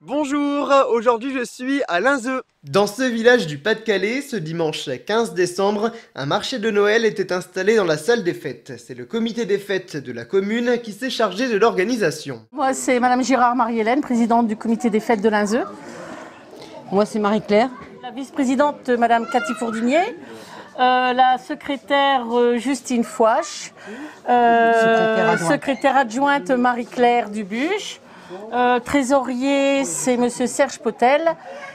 Bonjour, aujourd'hui je suis à Linzeux. Dans ce village du Pas-de-Calais, ce dimanche 15 décembre, un marché de Noël était installé dans la salle des fêtes. C'est le comité des fêtes de la commune qui s'est chargé de l'organisation. Moi c'est Madame Girard Marie-Hélène, présidente du comité des fêtes de Linzeux. Moi c'est Marie-Claire. La vice-présidente Madame Cathy Fourdinier. La secrétaire Justine Fouache. Secrétaire adjointe Marie-Claire Dubuche. Trésorier, c'est Monsieur Serge Potel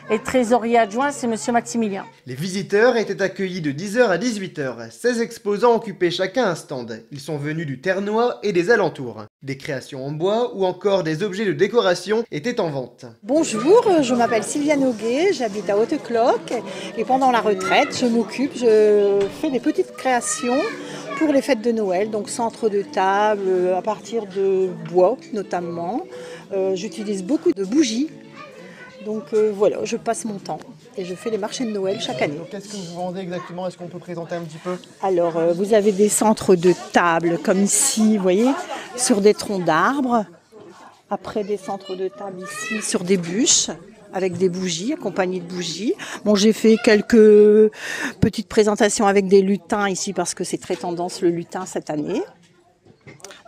et trésorier adjoint, c'est Monsieur Maximilien. Les visiteurs étaient accueillis de 10h à 18h. 16 exposants occupaient chacun un stand. Ils sont venus du Ternois et des alentours. Des créations en bois ou encore des objets de décoration étaient en vente. Bonjour, je m'appelle Sylviane Auguet, j'habite à Haute-Cloque et pendant la retraite, je fais des petites créations pour les fêtes de Noël, donc centre de table à partir de bois notamment. J'utilise beaucoup de bougies, donc voilà, je passe mon temps et je fais les marchés de Noël chaque année. Qu'est-ce que vous vendez exactement? Est-ce qu'on peut présenter un petit peu? Alors, vous avez des centres de table comme ici, vous voyez, sur des troncs d'arbres. Après, des centres de table ici sur des bûches, avec des bougies, accompagnées de bougies. Bon, j'ai fait quelques petites présentations avec des lutins ici parce que c'est très tendance le lutin cette année.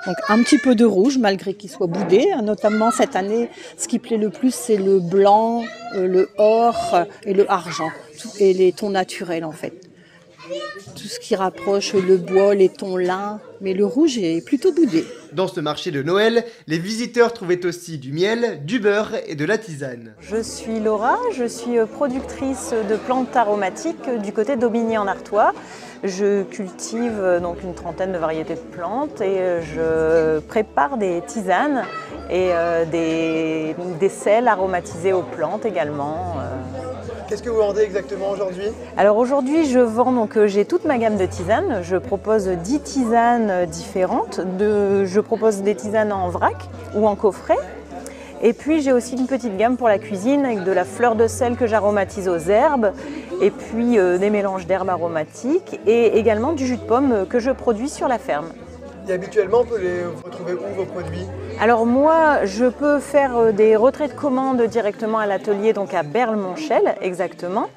Donc un petit peu de rouge malgré qu'il soit boudé. Notamment cette année, ce qui plaît le plus, c'est le blanc, le or et le argent. Et les tons naturels en fait. Tout ce qui rapproche le bois, les tons lin, mais le rouge est plutôt boudé. Dans ce marché de Noël, les visiteurs trouvaient aussi du miel, du beurre et de la tisane. Je suis Laura, je suis productrice de plantes aromatiques du côté d'Aubigny en Artois. Je cultive donc une trentaine de variétés de plantes et je prépare des tisanes et des sels aromatisés aux plantes également. Qu'est-ce que vous vendez exactement aujourd'hui? Alors aujourd'hui je vends, donc j'ai toute ma gamme de tisanes, je propose 10 tisanes différentes, je propose des tisanes en vrac ou en coffret. Et puis j'ai aussi une petite gamme pour la cuisine avec de la fleur de sel que j'aromatise aux herbes et puis des mélanges d'herbes aromatiques et également du jus de pomme que je produis sur la ferme. Et habituellement, on peut les retrouver où vos produits? Alors moi, je peux faire des retraits de commandes directement à l'atelier, donc à Berle-Monchel exactement.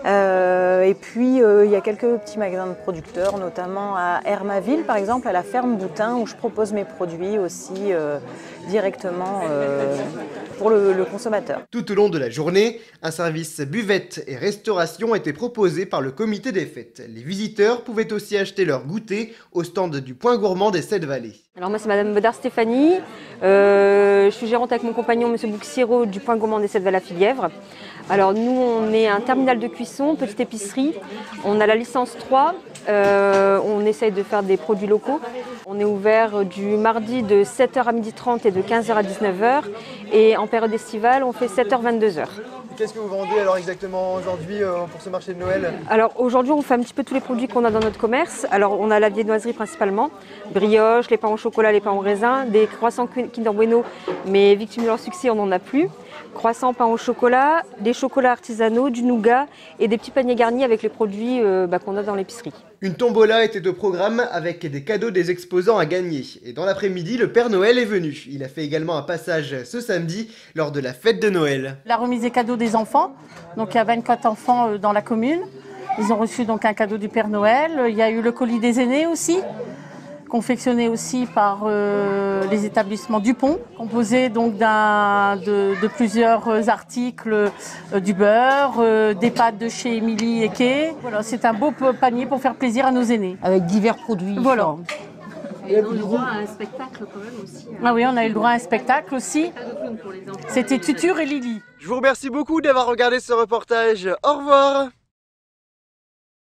Et puis il y a quelques petits magasins de producteurs, notamment à Hermaville par exemple, à la ferme Boutin, où je propose mes produits aussi directement pour le consommateur. Tout au long de la journée, un service buvette et restauration était proposé par le comité des fêtes. Les visiteurs pouvaient aussi acheter leur goûter au stand du Point Gourmand des 7 Vallées. Alors moi c'est Madame Bedard Stéphanie, je suis gérante avec mon compagnon Monsieur Bouxiero du Point Gourmand des 7 Vallées à Filièvre. Alors nous on est un terminal de cuisson, petite épicerie, on a la licence 3, on essaye de faire des produits locaux. On est ouvert du mardi de 7h à 12h30 et de 15h à 19h et en période estivale on fait 7h-22h. Qu'est-ce que vous vendez alors exactement aujourd'hui pour ce marché de Noël? Alors aujourd'hui on fait un petit peu tous les produits qu'on a dans notre commerce. Alors on a la viennoiserie principalement, brioche, les pains au chocolat, les pains au raisin, des croissants Kinder Bueno, mais victimes de leur succès on n'en a plus. Croissants, pain au chocolat, des chocolats artisanaux, du nougat et des petits paniers garnis avec les produits qu'on a dans l'épicerie. Une tombola était au programme avec des cadeaux des exposants à gagner. Et dans l'après-midi, le Père Noël est venu. Il a fait également un passage ce samedi lors de la fête de Noël. La remise des cadeaux des enfants, donc il y a 24 enfants dans la commune. Ils ont reçu donc un cadeau du Père Noël. Il y a eu le colis des aînés aussi, confectionné aussi par les établissements Dupont, composé donc de plusieurs articles, du beurre, des pâtes de chez Émilie et Kay. Voilà, c'est un beau panier pour faire plaisir à nos aînés. Avec divers produits. Voilà. Et on a le droit à un spectacle quand même aussi. Ah oui, on a eu le droit à un spectacle aussi. C'était Tutur et Lily. Je vous remercie beaucoup d'avoir regardé ce reportage. Au revoir.